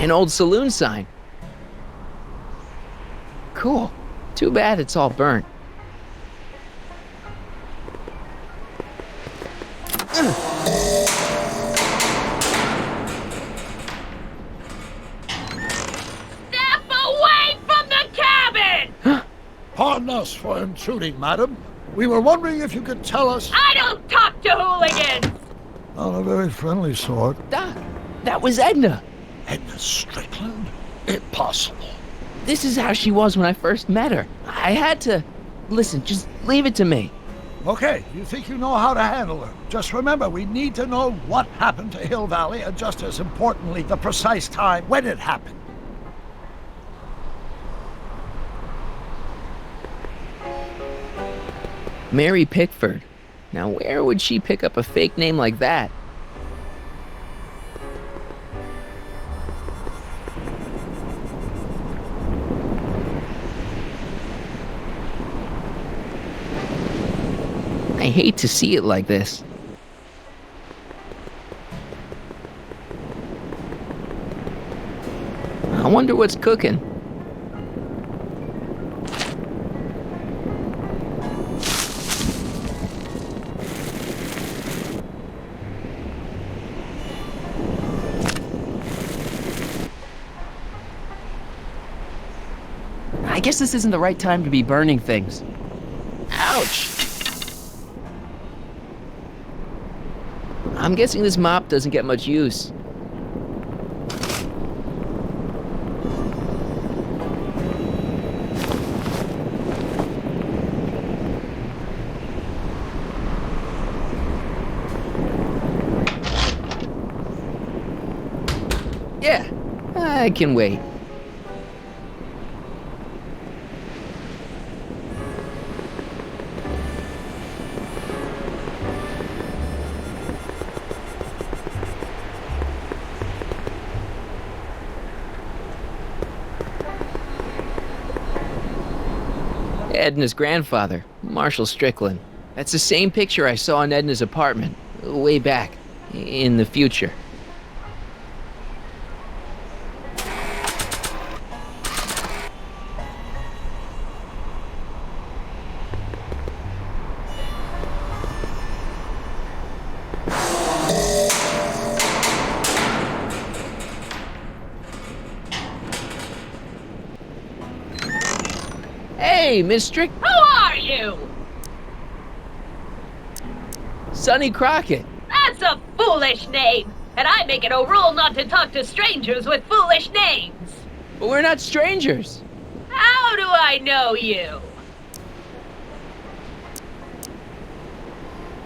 An old saloon sign. Cool. Too bad it's all burnt. Step away from the cabin! Pardon us for intruding, madam. We were wondering if you could tell us... I don't talk to hooligans! Not a very friendly sort. Doc, that was Edna. Edna Strickland? Impossible. This is how she was when I first met her. I had to... Listen, just leave it to me. Okay, you think you know how to handle her. Just remember, we need to know what happened to Hill Valley, and just as importantly, the precise time when it happened. Mary Pickford. Now where would she pick up a fake name like that? I hate to see it like this. I wonder what's cooking. I guess this isn't the right time to be burning things. Ouch! I'm guessing this mop doesn't get much use. Yeah, I can wait. Edna's grandfather, Marshall Strickland. That's the same picture I saw in Edna's apartment, way back, in the future. Hey, Miss Strick... Who are you? Sonny Crockett. That's a foolish name, and I make it a rule not to talk to strangers with foolish names. But we're not strangers. How do I know you?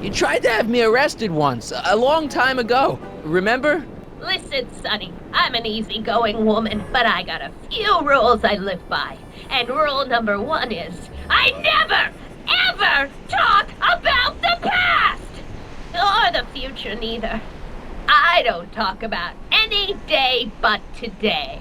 You tried to have me arrested once, a long time ago. Remember? Listen, Sonny, I'm an easygoing woman, but I got a few rules I live by. And rule number 1 is, I never, ever talk about the past! Or the future, neither. I don't talk about any day but today.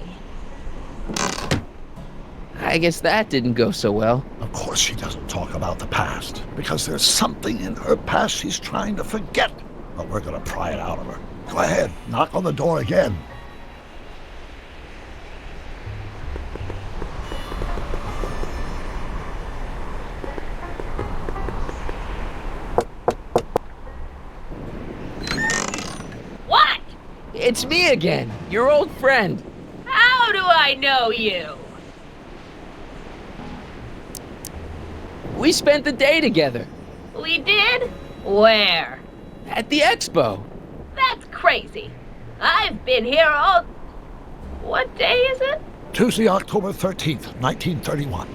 I guess that didn't go so well. Of course she doesn't talk about the past, because there's something in her past she's trying to forget. But we're gonna pry it out of her. Go ahead, knock on the door again. What? It's me again, your old friend. How do I know you? We spent the day together. We did? Where? At the expo. That's crazy. I've been here all... What day is it? Tuesday, October 13th, 1931.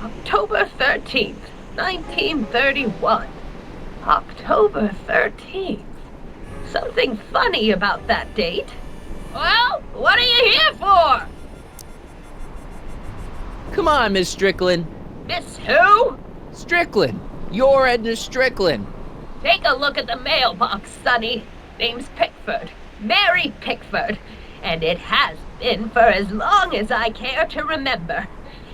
October 13th, 1931. October 13th. Something funny about that date. Well, what are you here for? Come on, Miss Strickland. Miss who? Strickland. You're Edna Strickland. Take a look at the mailbox, Sonny. Name's Pickford. Mary Pickford. And it has been for as long as I care to remember.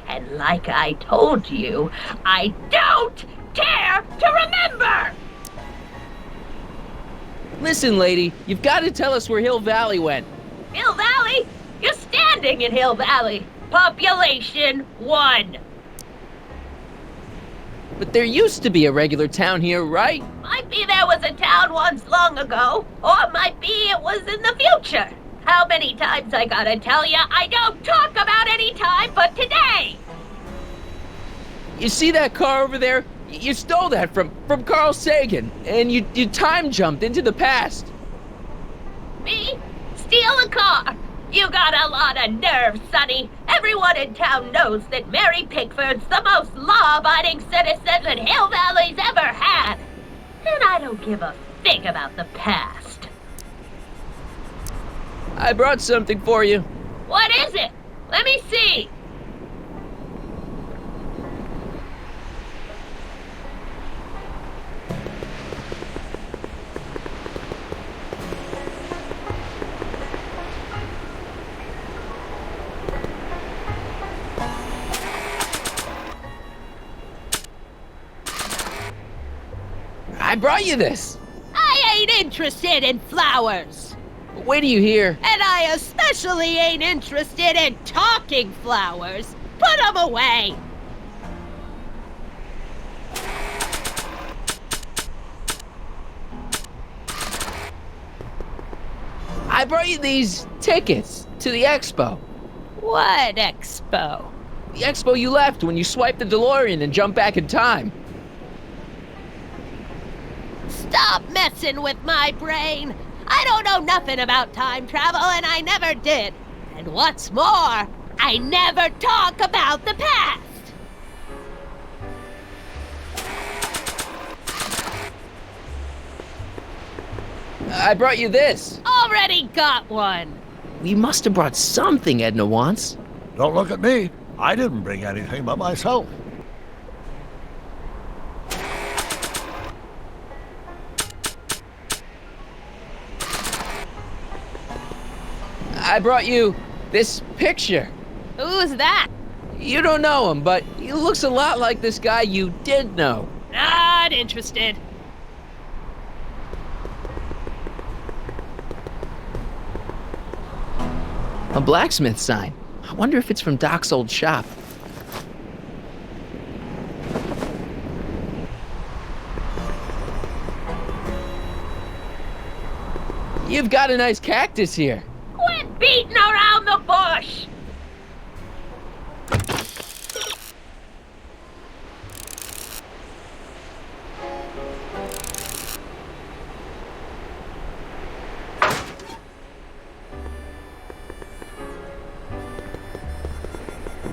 And like I told you, I don't care to remember! Listen, lady, you've got to tell us where Hill Valley went. Hill Valley? You're landing in Hill Valley. Population 1. But there used to be a regular town here, right? Might be there was a town once long ago, or might be it was in the future. How many times I gotta tell ya, I don't talk about any time but today! You see that car over there? You stole that from Carl Sagan, and you time jumped into the past. Me? Steal a car? You got a lot of nerve, Sonny. Everyone in town knows that Mary Pickford's the most law-abiding citizen that Hill Valley's ever had. And I don't give a thing about the past. I brought something for you. What is it? Let me see. I brought you this. I ain't interested in flowers. Wait till you hear. And I especially ain't interested in talking flowers. Put 'em away. I brought you these tickets to the expo. What expo? The expo you left when you swiped the DeLorean and jumped back in time. Stop messing with my brain. I don't know nothing about time travel, and I never did. And what's more, I never talk about the past. I brought you this. Already got one. We must have brought something Edna wants. Don't look at me. I didn't bring anything but myself. I brought you this picture. Who's that? You don't know him, but he looks a lot like this guy you did know. Not interested. A blacksmith sign. I wonder if it's from Doc's old shop. You've got a nice cactus here. Quit beating around the bush!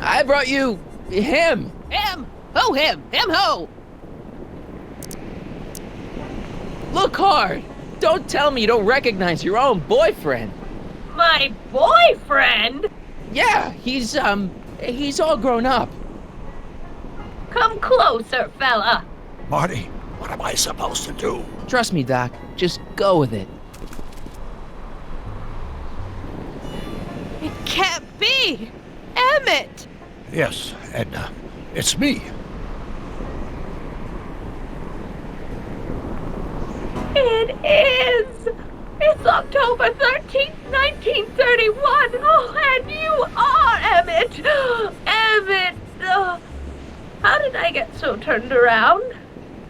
I brought you him. Him? Who him? Him who? Look hard. Don't tell me you don't recognize your own boyfriend. My boyfriend? Yeah, he's all grown up. Come closer, fella. Marty, what am I supposed to do? Trust me, Doc. Just go with it. It can't be. Emmett. Yes, Edna. It's me. It is! It's October 13th, 1931! Oh, and you are Emmett! Emmett! How did I get so turned around?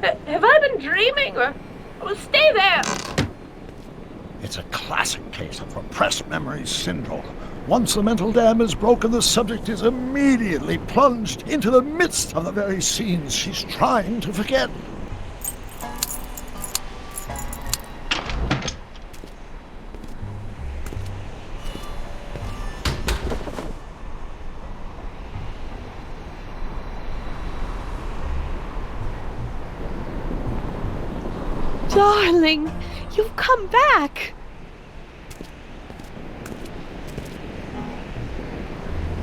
Have I been dreaming, or... Well, stay there! It's a classic case of repressed memory syndrome. Once the mental dam is broken, the subject is immediately plunged into the midst of the very scenes she's trying to forget. Darling, you've come back.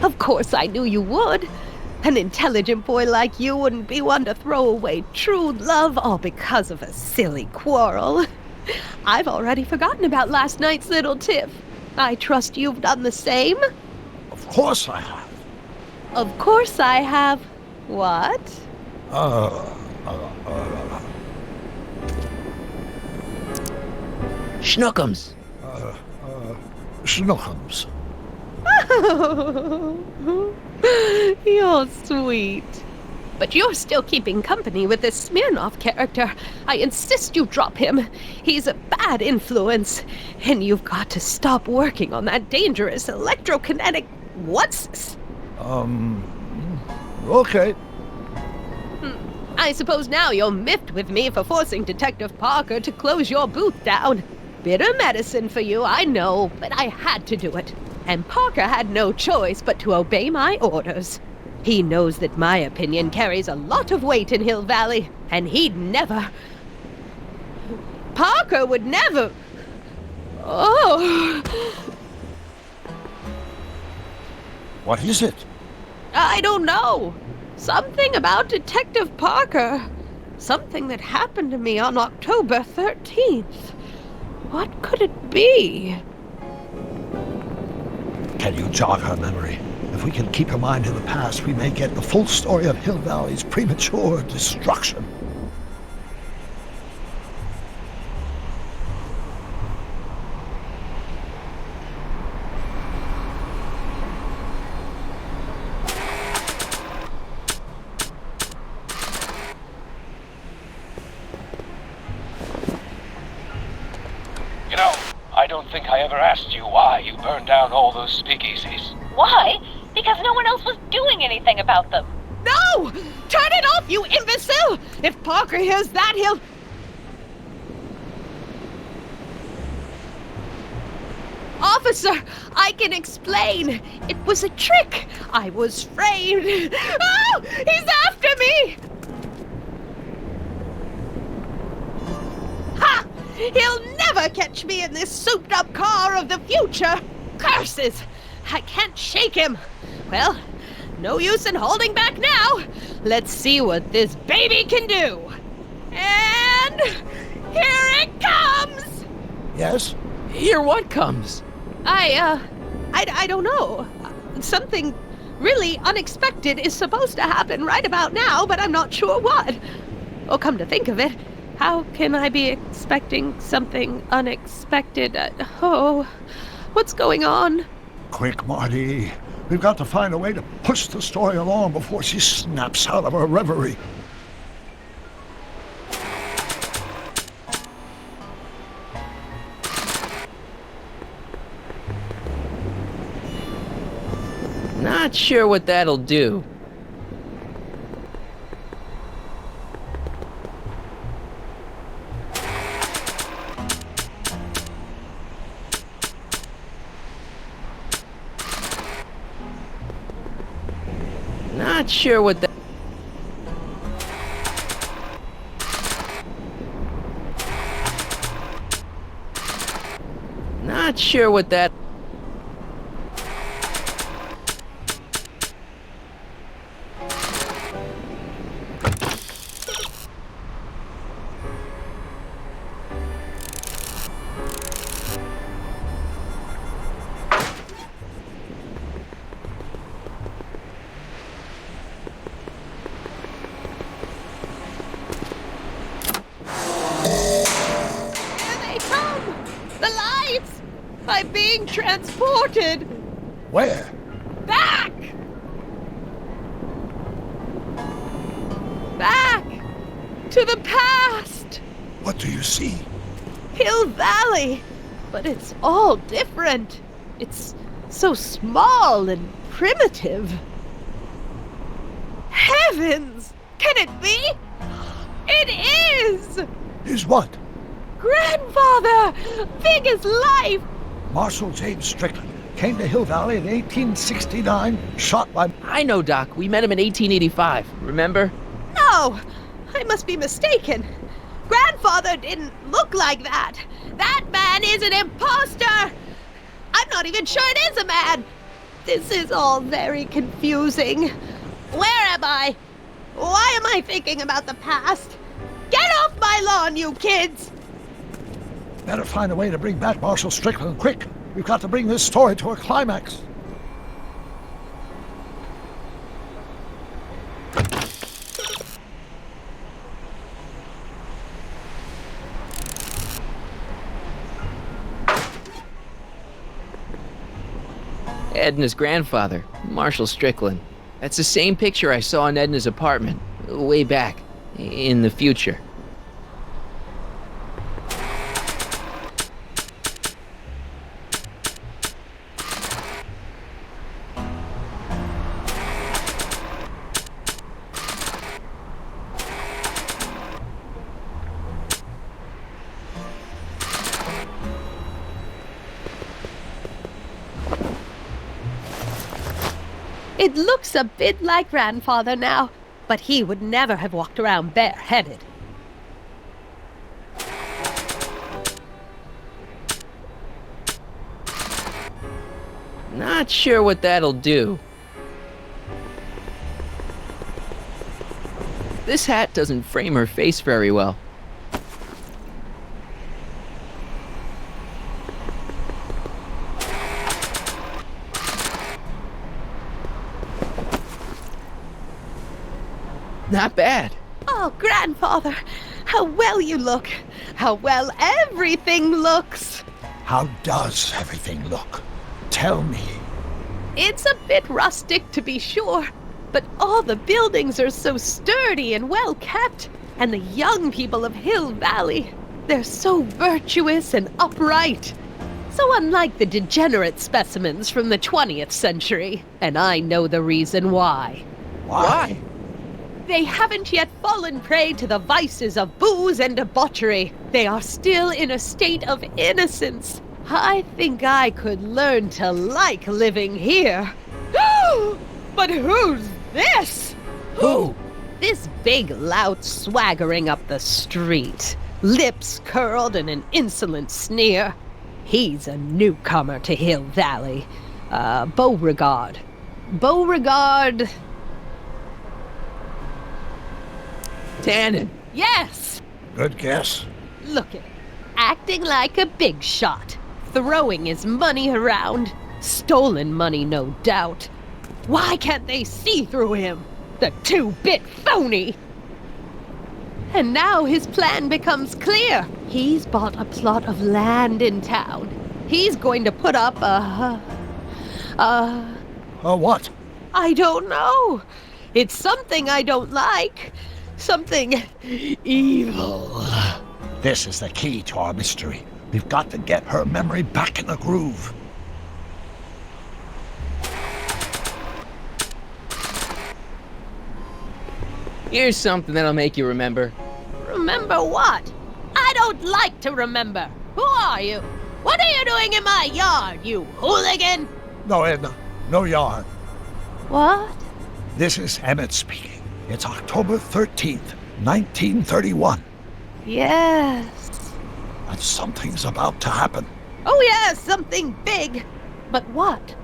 Of course I knew you would. An intelligent boy like you wouldn't be one to throw away true love all because of a silly quarrel. I've already forgotten about last night's little tiff. I trust you've done the same? Of course I have. Of course I have. What? Schnookums. Schnookums. You're sweet. But you're still keeping company with this Smirnoff character. I insist you drop him. He's a bad influence. And you've got to stop working on that dangerous electrokinetic... What's... Okay. I suppose now you're miffed with me for forcing Detective Parker to close your booth down. Bitter medicine for you, I know, but I had to do it. And Parker had no choice but to obey my orders. He knows that my opinion carries a lot of weight in Hill Valley, and he'd never... Parker would never... Oh... What is it? I don't know. Something about Detective Parker. Something that happened to me on October 13th. What could it be? Can you jog her memory? If we can keep her mind in the past, we may get the full story of Hill Valley's premature destruction. You know, I don't think I ever asked you why you burned down all those speakeasies. Why? Because no one else was doing anything about them. No! Turn it off, you imbecile! If Parker hears that, he'll... Officer, I can explain. It was a trick. I was framed. Oh! He's after me! Ha! He'll never catch me in this souped-up car of the future. Curses! I can't shake him. Well, no use in holding back now. Let's see what this baby can do. And here it comes! Yes? Here what comes? I don't know. Something really unexpected is supposed to happen right about now, but I'm not sure what. Oh, come to think of it, how can I be expecting something unexpected? What's going on? Quick, Marty. We've got to find a way to push the story along before she snaps out of her reverie. Not sure what that'll do. Not sure what that... Not sure what that... I'm being transported! Where? Back! Back! To the past! What do you see? Hill Valley! But it's all different. It's so small and primitive. Heavens! Can it be? It is! Is what? Grandfather! Big as life! Marshal James Strickland came to Hill Valley in 1869, shot by... I know, Doc. We met him in 1885. Remember? No! I must be mistaken. Grandfather didn't look like that. That man is an imposter! I'm not even sure it is a man. This is all very confusing. Where am I? Why am I thinking about the past? Get off my lawn, you kids! Better find a way to bring back Marshal Strickland, quick! We've got to bring this story to a climax. Edna's grandfather, Marshall Strickland. That's the same picture I saw in Edna's apartment, way back, in the future. It looks a bit like grandfather now, but he would never have walked around bareheaded. Not sure what that'll do. This hat doesn't frame her face very well. Not bad. Oh, grandfather, how well you look. How well everything looks. How does everything look? Tell me. It's a bit rustic, to be sure, but all the buildings are so sturdy and well kept. And the young people of Hill Valley, they're so virtuous and upright. So unlike the degenerate specimens from the 20th century. And I know the reason why. Why? They haven't yet fallen prey to the vices of booze and debauchery. They are still in a state of innocence. I think I could learn to like living here. But who's this? Who? This big lout swaggering up the street, lips curled in an insolent sneer. He's a newcomer to Hill Valley. Beauregard. Beauregard... Tannen. Yes! Good guess. Look at him, acting like a big shot, throwing his money around. Stolen money, no doubt. Why can't they see through him? The two-bit phony! And now his plan becomes clear. He's bought a plot of land in town. He's going to put up a What? I don't know. It's something I don't like. Something evil. This is the key to our mystery. We've got to get her memory back in the groove. Here's something that'll make you remember. Remember what? I don't like to remember. Who are you? What are you doing in my yard, you hooligan? No, Edna. No yarn. What? This is Emmett speaking. It's October 13th, 1931. Yes. And something's about to happen. Oh, yes, something big. But what?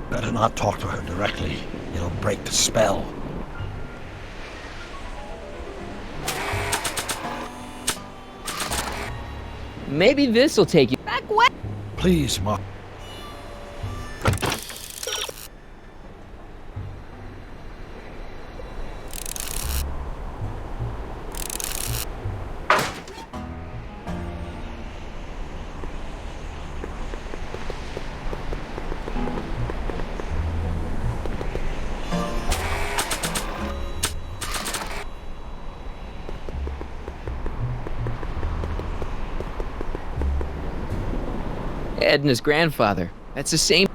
Better not talk to her directly. It'll break the spell. Maybe this'll take you. Back when? Please, Ma. Edna's grandfather. That's the same.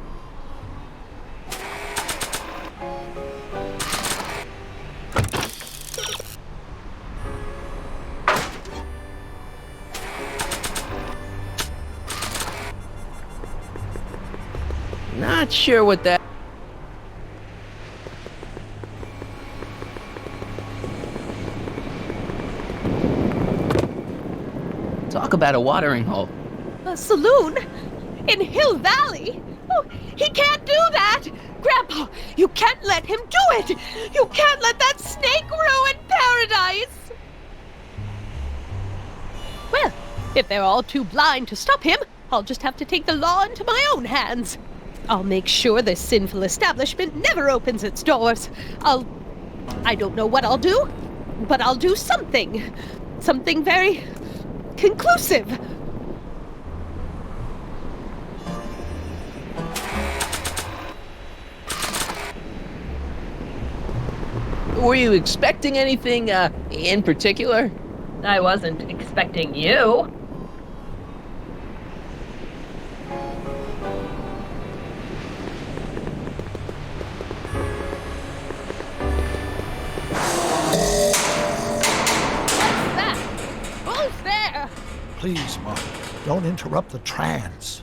Not sure what that. Talk about a watering hole. A saloon? In Hill Valley? Oh, he can't do that! Grandpa, you can't let him do it! You can't let that snake ruin paradise! Well, if they're all too blind to stop him, I'll just have to take the law into my own hands. I'll make sure this sinful establishment never opens its doors. I don't know what I'll do, but I'll do something. Something very conclusive. Were you expecting anything, in particular? I wasn't expecting you. What's that? Who's there? Please, Mark, don't interrupt the trance.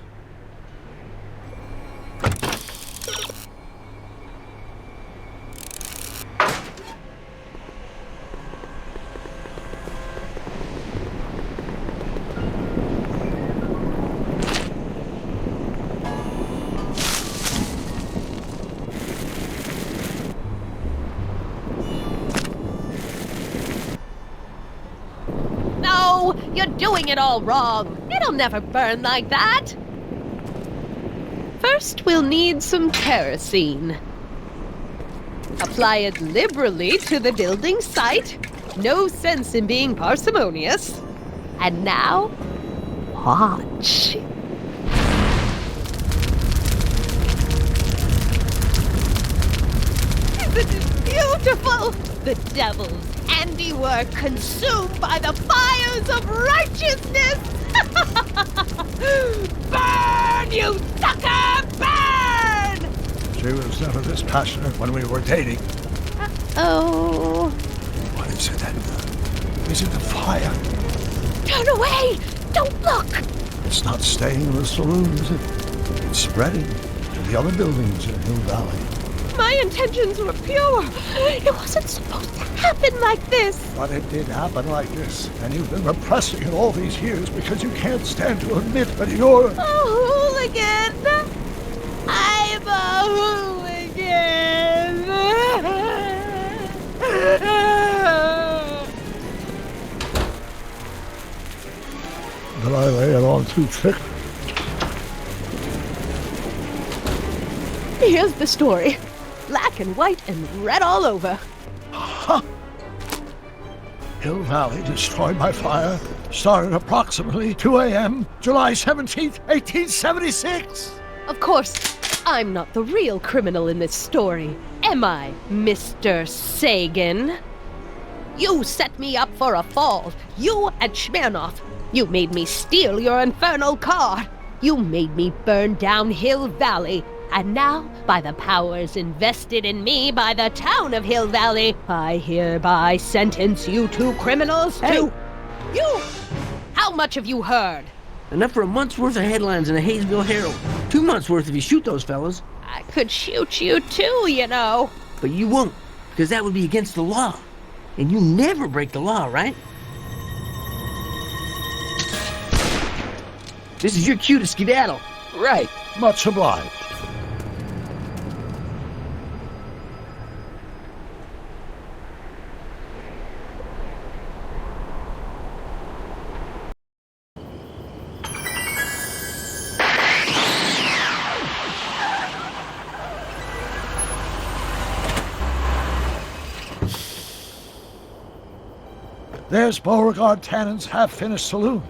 No, you're doing it all wrong. It'll never burn like that. First, we'll need some kerosene. Apply it liberally to the building site. No sense in being parsimonious. And now, watch. Isn't it beautiful? The devil's handiwork consumed by the fires of righteousness! Burn, you sucker! Burn! She was never this passionate when we were dating. Oh. What is it, Edna? Is it the fire? Turn away! Don't look! It's not staying in the saloon, is it? It's spreading to the other buildings in Hill Valley. My intentions were pure. It wasn't supposed to happen like this. But it did happen like this, and you've been repressing it all these years because you can't stand to admit that you're... A hooligan. I'm a hooligan. Did I lay it on too thick? Here's the story. Black and white and red all over. Huh! Hill Valley destroyed by fire started approximately 2 a.m., July 17th, 1876. Of course, I'm not the real criminal in this story, am I, Mr. Sagan? You set me up for a fall. You and Smirnoff. You made me steal your infernal car. You made me burn down Hill Valley. And now, by the powers invested in me by the town of Hill Valley, I hereby sentence you two criminals to... You! How much have you heard? Enough for a month's worth of headlines in the Hayesville Herald. 2 months worth if you shoot those fellas. I could shoot you too, you know. But you won't, because that would be against the law. And you never break the law, right? This is your cue to skedaddle. Right. Much obliged. There's Beauregard Tannen's half-finished saloon.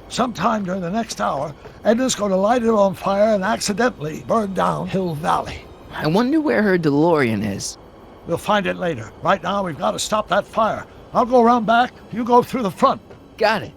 Sometime during the next hour, Edna's going to light it on fire and accidentally burn down Hill Valley. I wonder where her DeLorean is. We'll find it later. Right now, we've got to stop that fire. I'll go around back, you go through the front. Got it.